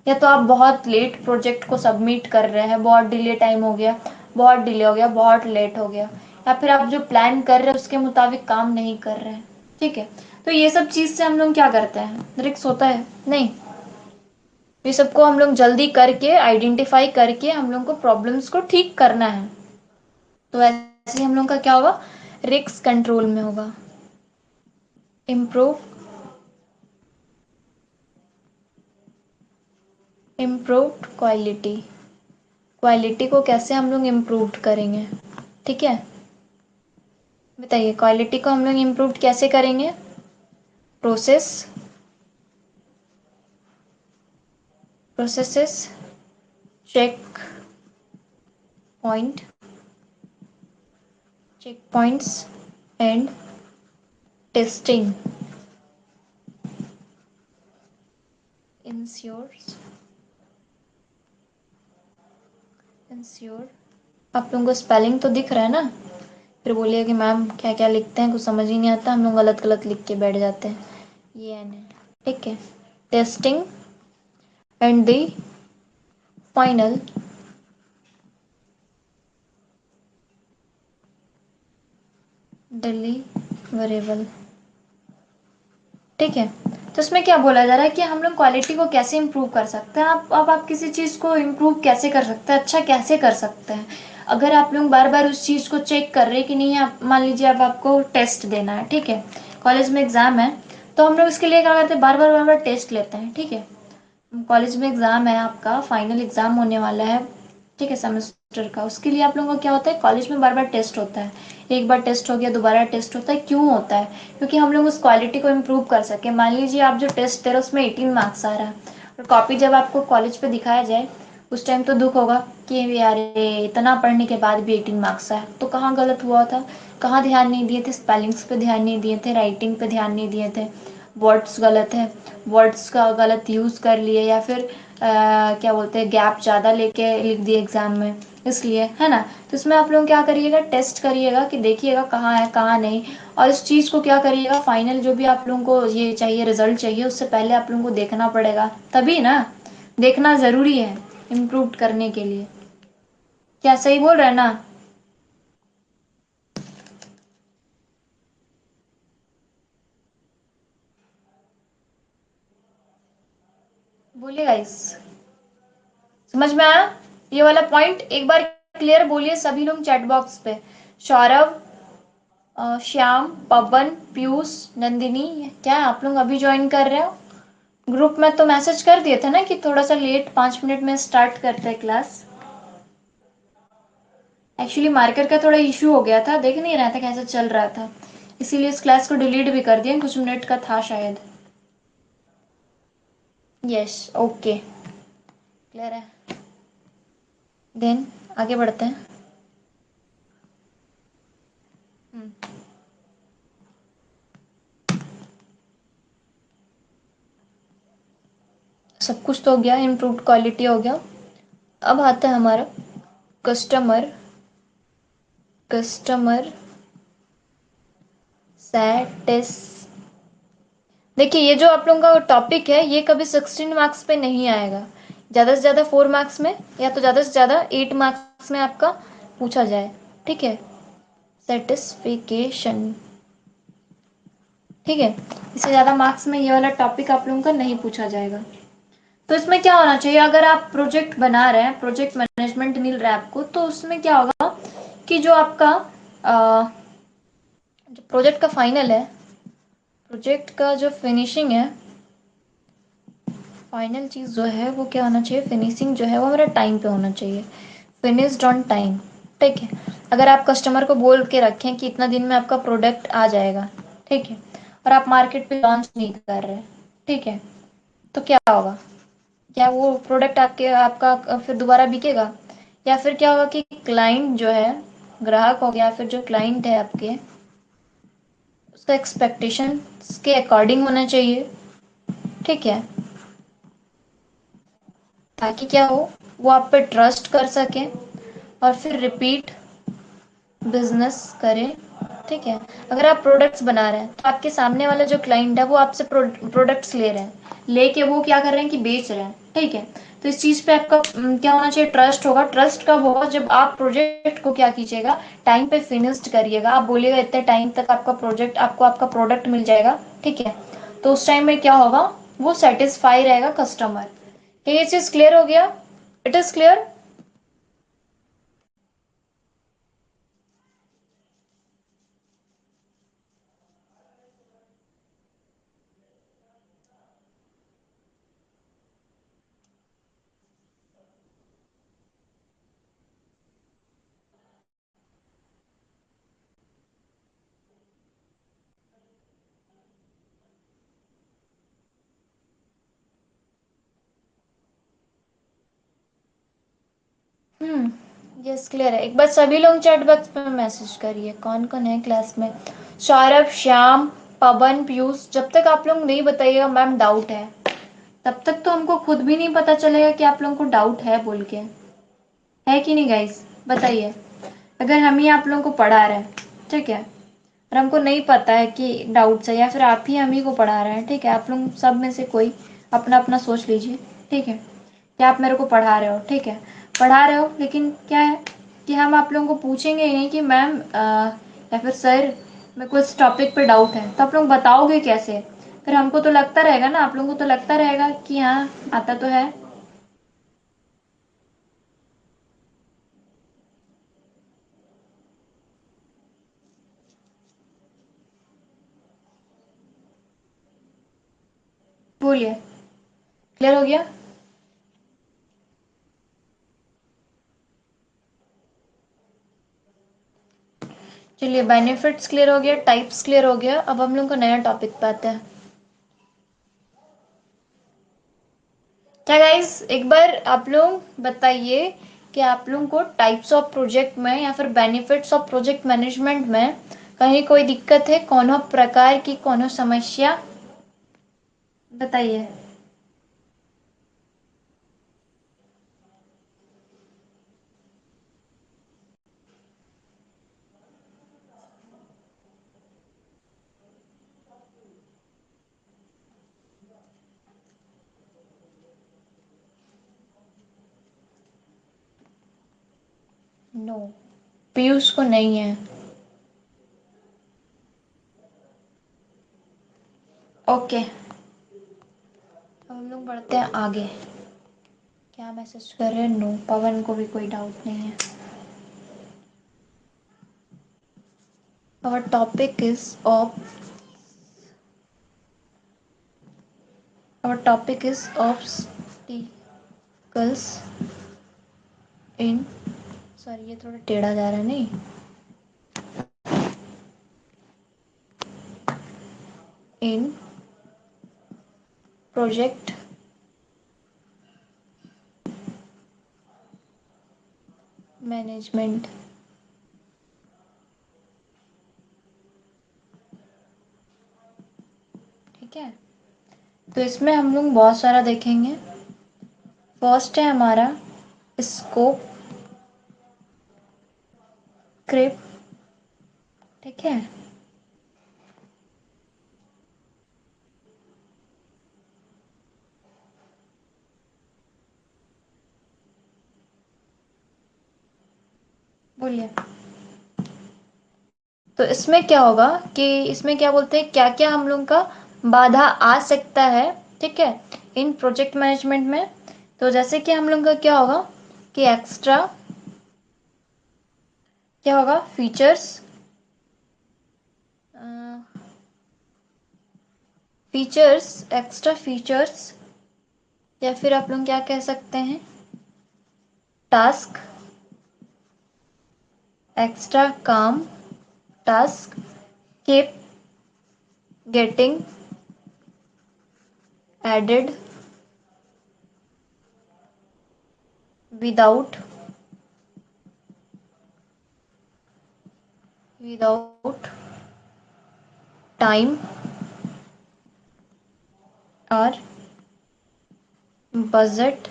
[SPEAKER 1] या तो आप बहुत लेट प्रोजेक्ट को सबमिट कर रहे हैं, बहुत डिले टाइम हो गया, बहुत डिले हो गया, बहुत लेट हो गया, या फिर आप जो प्लान कर रहे हैं उसके मुताबिक काम नहीं कर रहे हैं। ठीक है, तो ये सब चीज से हम लोग क्या करते हैं, रिक्स होता है नहीं। ये सबको हम लोग जल्दी करके आइडेंटिफाई करके हम लोग को प्रॉब्लम्स को ठीक करना है, तो ऐसे ही हम लोग का क्या होगा, रिस्क कंट्रोल में होगा। Improve improved quality. क्वालिटी को कैसे हम लोग इम्प्रूव करेंगे? ठीक है, बताइए क्वालिटी को हम लोग इम्प्रूव कैसे करेंगे? Process processes, check point check points and testing ensures ensure. आप लोगों को स्पेलिंग तो दिख रहा है ना? फिर बोलिए कि मैम क्या क्या लिखते हैं, कुछ समझ ही नहीं आता, हम लोग गलत गलत लिख के बैठ जाते हैं। ये एन है, ठीक है। Testing and the final deliverable. ठीक है, तो इसमें क्या बोला जा रहा है कि हम लोग क्वालिटी को कैसे इम्प्रूव कर सकते हैं। आप किसी चीज़ को इम्प्रूव कैसे कर सकते हैं, अच्छा कैसे कर सकते हैं? अगर आप लोग बार बार उस चीज़ को चेक कर रहे हैं कि नहीं है, मान लीजिए अब आपको टेस्ट देना है, ठीक है, कॉलेज में एग्जाम है, तो हम लोग इसके लिए क्या करते हैं, बार बार टेस्ट लेते हैं। ठीक है, कॉलेज में एग्जाम है, आपका फाइनल एग्जाम होने वाला है, ठीक है, सेमेस्टर का, उसके लिए आप लोगों का क्या होता है, कॉलेज में बार बार टेस्ट होता है। एक बार टेस्ट हो गया, दोबारा टेस्ट होता है, क्यों होता है? क्योंकि हम लोग उस क्वालिटी को इम्प्रूव कर सके। मान लीजिए आप जो टेस्ट दे रहे हो उसमें 18 मार्क्स आ रहा है, और कॉपी जब आपको कॉलेज पे दिखाया जाए उस टाइम तो दुख होगा कि यार इतना पढ़ने के बाद भी 18 मार्क्स आया, तो कहाँ गलत हुआ था, कहाँ ध्यान नहीं दिए थे, स्पेलिंग्स पे ध्यान नहीं दिए थे, राइटिंग पे ध्यान नहीं दिए थे, वर्ड्स गलत है, वर्ड्स का गलत यूज़ कर लिए, या फिर क्या बोलते हैं, गैप ज़्यादा लेके लिख दिए एग्ज़ाम में, इसलिए है ना। तो इसमें आप लोग क्या करिएगा, टेस्ट करिएगा कि देखिएगा कहाँ है कहाँ नहीं। और इस चीज़ को क्या करिएगा, फाइनल जो भी आप लोगों को ये चाहिए, रिजल्ट चाहिए, उससे पहले आप लोगों को देखना पड़ेगा, तभी ना। देखना ज़रूरी है इम्प्रूव करने के लिए। क्या सही बोल रहे हैं ना? बोलिए गाइस, समझ में आया ये वाला पॉइंट? एक बार क्लियर बोलिए सभी लोग चैट बॉक्स पे। सौरभ, श्याम, पवन, पीयूष, नंदिनी, क्या आप लोग अभी ज्वाइन कर रहे हो? ग्रुप में तो मैसेज कर दिए थे ना कि थोड़ा सा लेट 5 मिनट में स्टार्ट करते हैं क्लास। एक्चुअली मार्कर का थोड़ा इशू हो गया था, देख नहीं रहा था कैसे चल रहा था, इसीलिए इस क्लास को डिलीट भी कर दिया, कुछ मिनट का था शायद। यस, ओके, क्लियर है। देन आगे बढ़ते हैं। हम्म, सब कुछ तो हो गया, इम्प्रूव्ड क्वालिटी हो गया। अब आता है हमारा कस्टमर कस्टमर सैटिस। देखिए ये जो आप लोगों का टॉपिक है, ये कभी 16 मार्क्स पे नहीं आएगा। ज़्यादा से ज़्यादा 4 मार्क्स में, या तो ज़्यादा से ज़्यादा 8 मार्क्स में आपका पूछा जाए, ठीक है। सेटिस्फिकेशन, ठीक है। इससे ज़्यादा मार्क्स में ये वाला टॉपिक आप लोगों का नहीं पूछा जाएगा। तो इसमें क्या होना चाहिए, अगर आप प्रोजेक्ट बना रहे हैं, प्रोजेक्ट मैनेजमेंट मिल रहा है आपको, तो उसमें क्या होगा कि जो आपका जो प्रोजेक्ट का फाइनल है, प्रोजेक्ट का जो फिनिशिंग है, फाइनल चीज़ जो है वो क्या होना चाहिए, फिनिशिंग जो है वो मेरा टाइम पे होना चाहिए, फिनिश्ड ऑन टाइम, ठीक है। अगर आप कस्टमर को बोल के रखें कि इतना दिन में आपका प्रोडक्ट आ जाएगा, ठीक है, और आप मार्केट पे लॉन्च नहीं कर रहे, ठीक है, तो क्या होगा? क्या वो प्रोडक्ट आपके आपका फिर दोबारा बिकेगा? या फिर क्या होगा कि क्लाइंट जो है, ग्राहक हो गया, फिर जो क्लाइंट है आपके, उसका एक्सपेक्टेशन के अकॉर्डिंग होना चाहिए, ठीक है, ताकि क्या हो, वो आप पे ट्रस्ट कर सके और फिर रिपीट बिजनेस करें, ठीक है। अगर आप प्रोडक्ट्स बना रहे हैं तो आपके सामने वाला जो क्लाइंट है वो आपसे प्रोडक्ट्स ले रहे हैं, लेके वो क्या कर रहे हैं कि बेच रहे हैं, ठीक है। तो इस चीज़ पे आपका क्या होना चाहिए, ट्रस्ट होगा। ट्रस्ट कब होगा, जब आप प्रोजेक्ट को क्या कीजिएगा, टाइम पे फिनिश्ड करिएगा। आप बोलिएगा इतने टाइम तक आपका प्रोजेक्ट, आपको आपका प्रोडक्ट मिल जाएगा, ठीक है। तो उस टाइम में क्या होगा, वो सेटिस्फाई रहेगा कस्टमर। ये चीज़ क्लियर हो गया? It is clear? Yes, clear है। एक बार सभी लोग चैट बॉक्स में मैसेज करिए कौन कौन है क्लास में। सौरभ, श्याम, पवन, पीयूष, जब तक आप लोग नहीं बताइएगा मैम डाउट है, तब तक तो हमको खुद भी नहीं पता चलेगा कि आप लोगों को डाउट है बोल के। है कि नहीं गाइस, बताइए। अगर हम ही आप लोगों को पढ़ा रहे हैं, ठीक है, और हमको नहीं पता है कि डाउट्स है, या फिर आप ही हम ही को पढ़ा रहे हैं, ठीक है, आप लोग सब में से कोई अपना अपना सोच लीजिए, ठीक है, कि आप मेरे को पढ़ा रहे हो, ठीक है, पढ़ा रहे हो, लेकिन क्या है कि हम आप लोगों को पूछेंगे ही नहीं कि मैम या फिर सर मेरे को इस टॉपिक पे डाउट है, तो आप लोग बताओगे कैसे? फिर हमको तो लगता रहेगा ना, आप लोगों को तो लगता रहेगा कि हाँ आता तो है। बोलिए, क्लियर हो गया? चलिए, बेनिफिट्स क्लियर हो गया, टाइप्स क्लियर हो गया, अब हम लोग को नया टॉपिक पे आते हैं। क्या गाइस, एक बार आप लोग बताइए कि आप लोगों को टाइप्स ऑफ प्रोजेक्ट में या फिर बेनिफिट्स ऑफ प्रोजेक्ट मैनेजमेंट में कहीं कोई दिक्कत है, कोनो प्रकार की कोनो समस्या, बताइए। नो, पीयूष को नहीं है। ओके, अब हम लोग बढ़ते हैं आगे। क्या मैसेज कर रहे हैं? नो, पवन को भी कोई डाउट नहीं है। Our topic is of our topic is obstacles in, sorry ये थोड़ा टेढ़ा जा रहा है, नहीं, इन प्रोजेक्ट मैनेजमेंट। ठीक है, तो इसमें हम लोग बहुत सारा देखेंगे। फर्स्ट है हमारा स्कोप क्रिप। ठीक है, बोलिए। तो इसमें क्या होगा कि इसमें क्या बोलते हैं, क्या क्या हम लोग का बाधा आ सकता है, ठीक है, इन प्रोजेक्ट मैनेजमेंट में। तो जैसे कि हम लोग का क्या होगा कि एक्स्ट्रा क्या होगा, फीचर्स, फीचर्स, एक्स्ट्रा फीचर्स, या फिर आप लोग क्या कह सकते हैं, टास्क, एक्स्ट्रा काम, task keep getting added without without time और बजट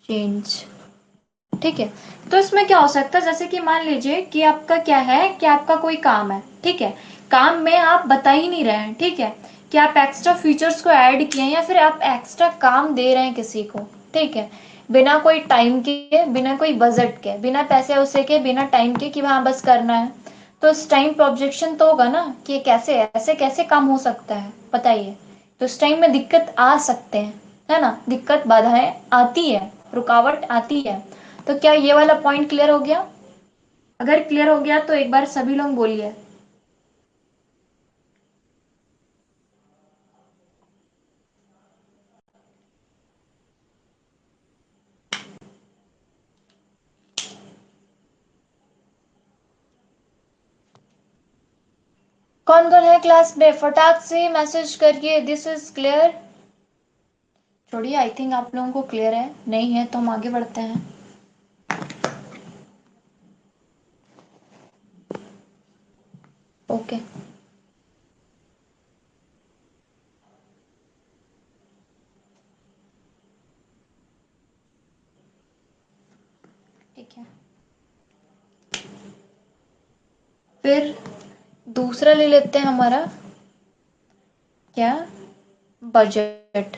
[SPEAKER 1] चेंज। ठीक है, तो इसमें क्या हो सकता है, जैसे कि मान लीजिए कि आपका क्या है कि आपका कोई काम है, ठीक है, काम में आप बता ही नहीं रहे हैं, ठीक है, कि आप एक्स्ट्रा फीचर्स को ऐड किए हैं या फिर आप एक्स्ट्रा काम दे रहे हैं किसी को, ठीक है, बिना कोई टाइम के, बिना कोई बजट के, बिना पैसे उसे के, बिना टाइम के, कि हाँ बस करना है। तो इस टाइम पे ऑब्जेक्शन तो होगा ना कि कैसे ऐसे कैसे काम हो सकता है, बताइए। तो इस टाइम में दिक्कत आ सकते हैं, है ना, दिक्कत बाधाएं आती है, रुकावट आती है। तो क्या ये वाला पॉइंट क्लियर हो गया? अगर क्लियर हो गया तो एक बार सभी लोग बोलिए। कौन कौन है क्लास में, फटाक से मैसेज करिए, दिस इज क्लियर। छोड़िए, आई थिंक आप लोगों को क्लियर है, नहीं है तो हम आगे बढ़ते हैं। ओके, ठीक है, फिर दूसरा ले लेते हैं हमारा क्या, बजट।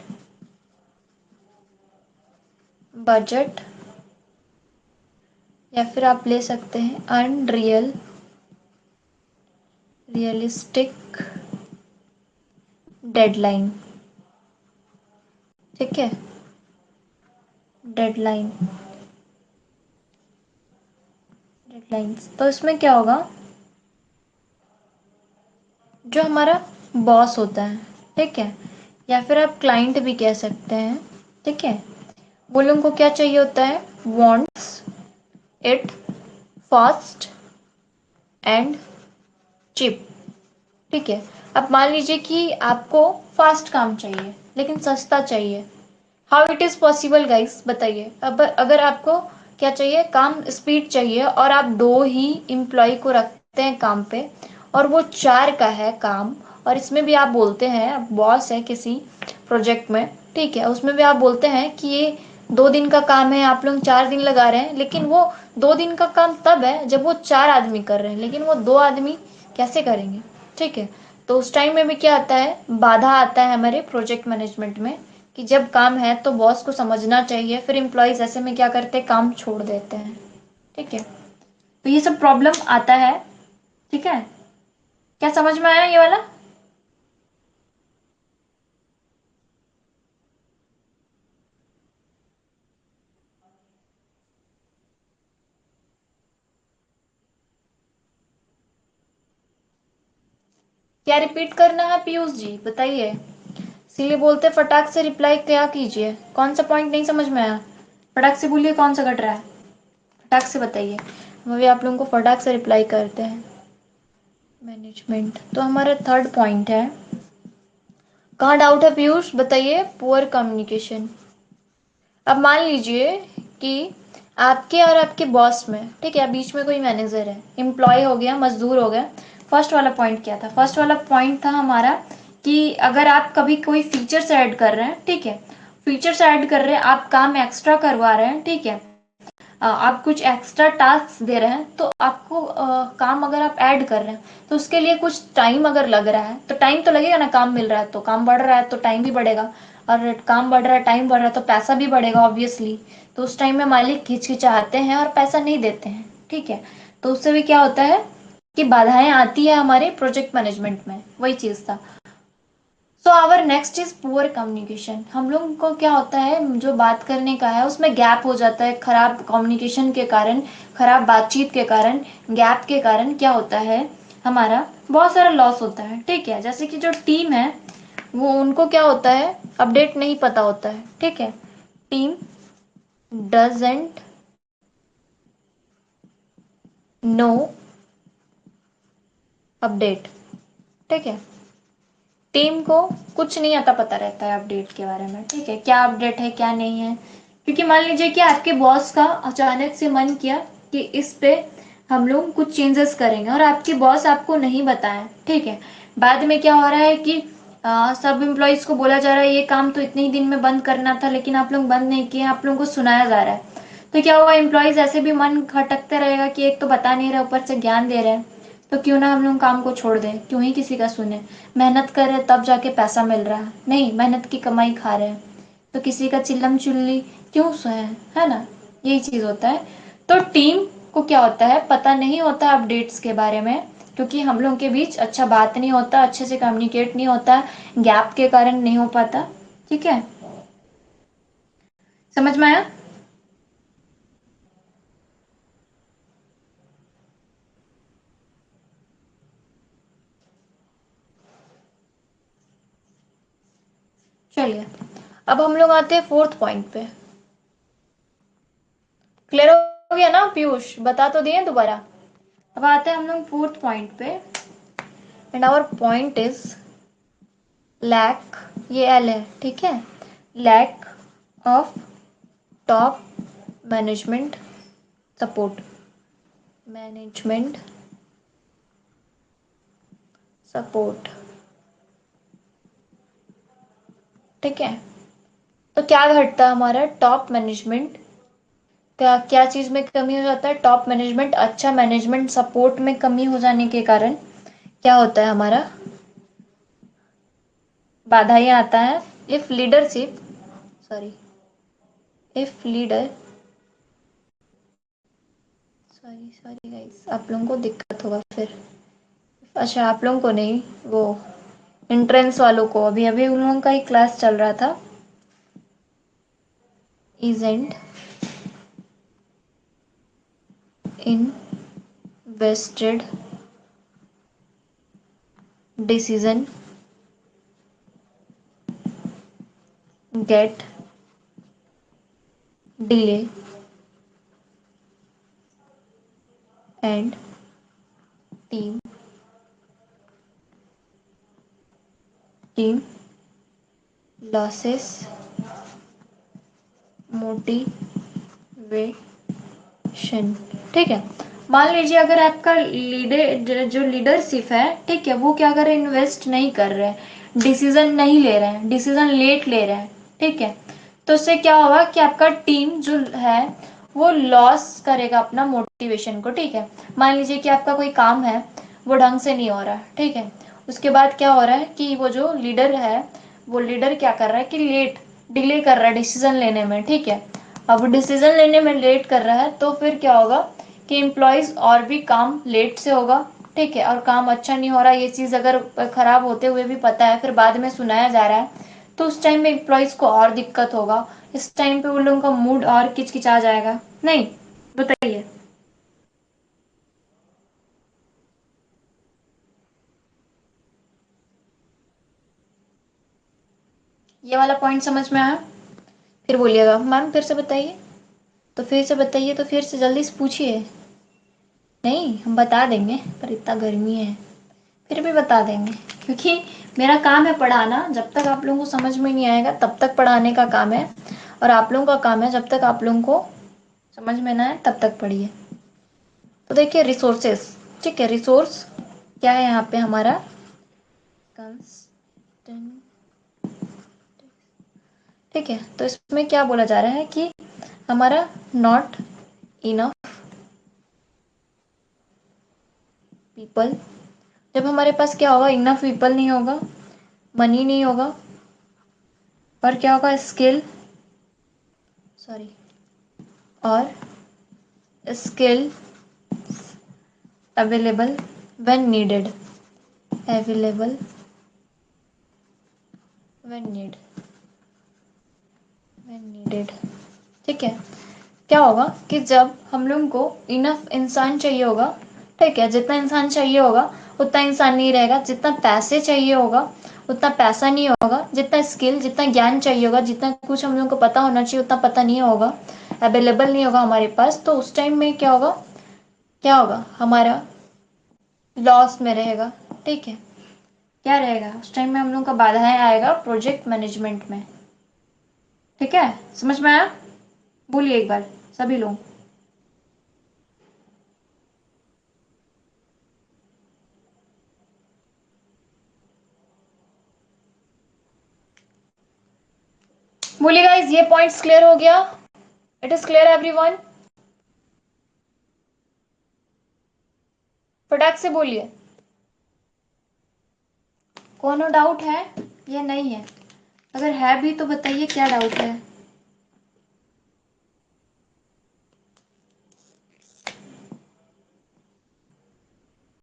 [SPEAKER 1] बजट, या फिर आप ले सकते हैं रियलिस्टिक डेडलाइन। ठीक है, डेडलाइन, डेडलाइंस, तो इसमें क्या होगा, जो हमारा बॉस होता है, ठीक है, या फिर आप क्लाइंट भी कह सकते हैं, ठीक है, वो लोगों को क्या चाहिए होता है, wants it fast and chip. ठीक है, अब मान लीजिए कि आपको फास्ट काम चाहिए लेकिन सस्ता चाहिए। How it is possible guys, बताइए। अब अगर आपको क्या चाहिए, काम स्पीड चाहिए, और आप दो ही एम्प्लॉय को रखते हैं काम पे, और वो चार का है काम, और इसमें भी आप बोलते हैं बॉस है किसी प्रोजेक्ट में, ठीक है, उसमें भी आप बोलते हैं कि ये 2 दिन का काम है, आप लोग 4 दिन लगा रहे हैं, लेकिन वो 2 दिन का काम तब है जब वो 4 आदमी कर रहे हैं, लेकिन वो 2 आदमी कैसे करेंगे? ठीक है, तो उस टाइम में भी क्या आता है, बाधा आता है हमारे प्रोजेक्ट मैनेजमेंट में, कि जब काम है तो बॉस को समझना चाहिए, फिर एम्प्लॉयज ऐसे में क्या करते हैं, काम छोड़ देते हैं। ठीक है, तो ये सब प्रॉब्लम आता है। ठीक है, क्या समझ में आया ये वाला? क्या रिपीट करना है पीयूष जी, बताइए। इसीलिए बोलते फटाक से रिप्लाई क्या कीजिए, कौन सा पॉइंट नहीं समझ में आया, फटाक से बोलिए कौन सा कट रहा है, फटाक से बताइए, हम अभी आप लोगों को फटाक से रिप्लाई करते हैं। मैनेजमेंट तो हमारा थर्ड पॉइंट है। कहाँ डाउट है पीयूष, बताइए। Poor communication. अब मान लीजिए कि आपके और आपके बॉस में, ठीक है, बीच में कोई मैनेजर है, एम्प्लॉय हो गया, मजदूर हो गया। फर्स्ट वाला पॉइंट क्या था? फर्स्ट वाला पॉइंट था हमारा कि अगर आप कभी कोई फीचर्स ऐड कर रहे हैं, ठीक है, फीचर्स ऐड कर रहे हैं, आप काम एक्स्ट्रा करवा रहे हैं, ठीक है, आप कुछ एक्स्ट्रा टास्क दे रहे हैं, तो आपको काम अगर आप ऐड कर रहे हैं तो उसके लिए कुछ टाइम अगर लग रहा है तो टाइम तो लगेगा ना, काम मिल रहा है तो काम बढ़ रहा है तो टाइम भी बढ़ेगा, और काम बढ़ रहा है, टाइम बढ़ रहा है तो पैसा भी बढ़ेगा ऑब्वियसली। तो उस टाइम में मालिक हिचकिचाते हैं और पैसा नहीं देते हैं। ठीक है, तो उससे भी क्या होता है कि बाधाएं आती है हमारे प्रोजेक्ट मैनेजमेंट में, वही चीज था। So our next is poor communication. हम लोग को क्या होता है, जो बात करने का है उसमें गैप हो जाता है, खराब कम्युनिकेशन के कारण, खराब बातचीत के कारण, गैप के कारण क्या होता है, हमारा बहुत सारा लॉस होता है। ठीक है, जैसे कि जो टीम है वो, उनको क्या होता है, अपडेट नहीं पता होता है। ठीक है, टीम डजेंट नो अपडेट। ठीक है, टीम को कुछ नहीं आता पता रहता है अपडेट के बारे में। ठीक है, क्या अपडेट है क्या नहीं है, क्योंकि मान लीजिए कि आपके बॉस का अचानक से मन किया कि इस पे हम लोग कुछ चेंजेस करेंगे और आपके बॉस आपको नहीं बताए। ठीक है, बाद में क्या हो रहा है कि सब एम्प्लॉयज को बोला जा रहा है ये काम तो इतने ही दिन में बंद करना था, लेकिन आप लोग बंद नहीं किए, आप लोगों को सुनाया जा रहा है। तो क्या हुआ, एम्प्लॉयज ऐसे भी मन खटकते रहेगा कि एक तो बता नहीं रहे, ऊपर से ज्ञान दे रहे हैं, तो क्यों ना हम लोग काम को छोड़ दें, क्यों ही किसी का सुने। मेहनत कर रहे तब जाके पैसा मिल रहा है, नहीं मेहनत की कमाई खा रहे हैं तो किसी का चिल्लम चुल्ली क्यों सहे, है ना, यही चीज होता है। तो टीम को क्या होता है, पता नहीं होता अपडेट्स के बारे में, क्योंकि हम लोग के बीच अच्छा बात नहीं होता, अच्छे से कम्युनिकेट नहीं होता, गैप के कारण नहीं हो पाता। ठीक है, समझ में आया? चलिए, अब हम लोग आते हैं फोर्थ पॉइंट पे। क्लियर हो गया ना पीयूष, बता तो दिए दोबारा। अब आते हैं हम लोग फोर्थ पॉइंट पे, and our point is lack, ये एल है, ठीक है, lack of top management support, management support. ठीक है, तो क्या घटता है हमारा, टॉप मैनेजमेंट, क्या क्या चीज में कमी हो जाता है, टॉप मैनेजमेंट, अच्छा मैनेजमेंट सपोर्ट में कमी हो जाने के कारण क्या होता है हमारा, बाधाएं आता है। If leadership, sorry, if leader, sorry sorry guys, आप लोगों को दिक्कत होगा फिर। अच्छा, आप लोगों को नहीं, वो एंट्रेंस वालों को, अभी अभी उन लोगों का ही क्लास चल रहा था। Isn't invested decision get delay and team team losses motivation. ठीक है, मान लीजिए अगर आपका लीडर, जो लीडरशिप है, ठीक है, वो क्या कर रहे हैं, इन्वेस्ट नहीं कर रहे हैं, डिसीजन नहीं ले रहे हैं, डिसीजन लेट ले रहे हैं। ठीक है, तो उससे क्या होगा कि आपका टीम जो है वो लॉस करेगा अपना मोटिवेशन को। ठीक है, मान लीजिए कि आपका कोई काम है वो ढंग से नहीं हो रहा है, ठीक है, उसके बाद क्या हो रहा है कि वो जो लीडर है, वो लीडर क्या कर रहा है कि लेट डिले कर रहा है डिसीजन लेने में, ठीक है। अब डिसीजन लेने में लेट कर रहा है तो फिर क्या होगा कि एम्प्लॉयज और भी काम लेट से होगा, ठीक है, और काम अच्छा नहीं हो रहा, ये चीज अगर खराब होते हुए भी पता है फिर बाद में सुनाया जा रहा है, तो उस टाइम में एम्प्लॉयज को और दिक्कत होगा, इस टाइम पे उन लोगों का मूड और किचकिचा जाएगा, नहीं? बताइए। ये वाला पॉइंट समझ में आया? फिर बोलिएगा मैम फिर से बताइए, तो फिर से बताइए, तो फिर से जल्दी से पूछिए। नहीं, हम बता देंगे, पर इतना गर्मी है, फिर भी बता देंगे, क्योंकि मेरा काम है पढ़ाना, जब तक आप लोगों को समझ में नहीं आएगा तब तक पढ़ाने का काम है, और आप लोगों का काम है जब तक आप लोगों को समझ में ना आए तब तक पढ़िए। तो देखिए रिसोर्सेस, ठीक है, रिसोर्स क्या है यहाँ पे हमारा, कंस्टेंट, ठीक है। तो इसमें क्या बोला जा रहा है कि हमारा नॉट इनफ पीपल, जब हमारे पास क्या होगा, इनफ पीपल नहीं होगा, मनी नहीं होगा, और क्या होगा, स्किल, सॉरी, और skill available when needed, available when needed, ठीक है। क्या होगा कि जब हम लोग को इनफ इंसान चाहिए होगा, ठीक है, जितना इंसान चाहिए होगा उतना इंसान नहीं रहेगा, जितना पैसे चाहिए होगा उतना पैसा नहीं होगा, जितना स्किल, जितना ज्ञान चाहिए होगा, जितना कुछ हम लोग को पता होना चाहिए उतना पता नहीं होगा, अवेलेबल नहीं होगा हमारे पास, तो उस टाइम में क्या होगा, क्या होगा, हमारा लॉस में रहेगा, ठीक है। क्या रहेगा उस टाइम में, हम लोग का बाधाएं आएगा प्रोजेक्ट मैनेजमेंट में, ठीक है, समझ में आया? बोलिए एक बार सभी लोग। बोलिए गाइस, ये पॉइंट्स क्लियर हो गया? It is clear everyone? फटाक से बोलिए, कोनो डाउट है या नहीं है? अगर है भी तो बताइए क्या डाउट है।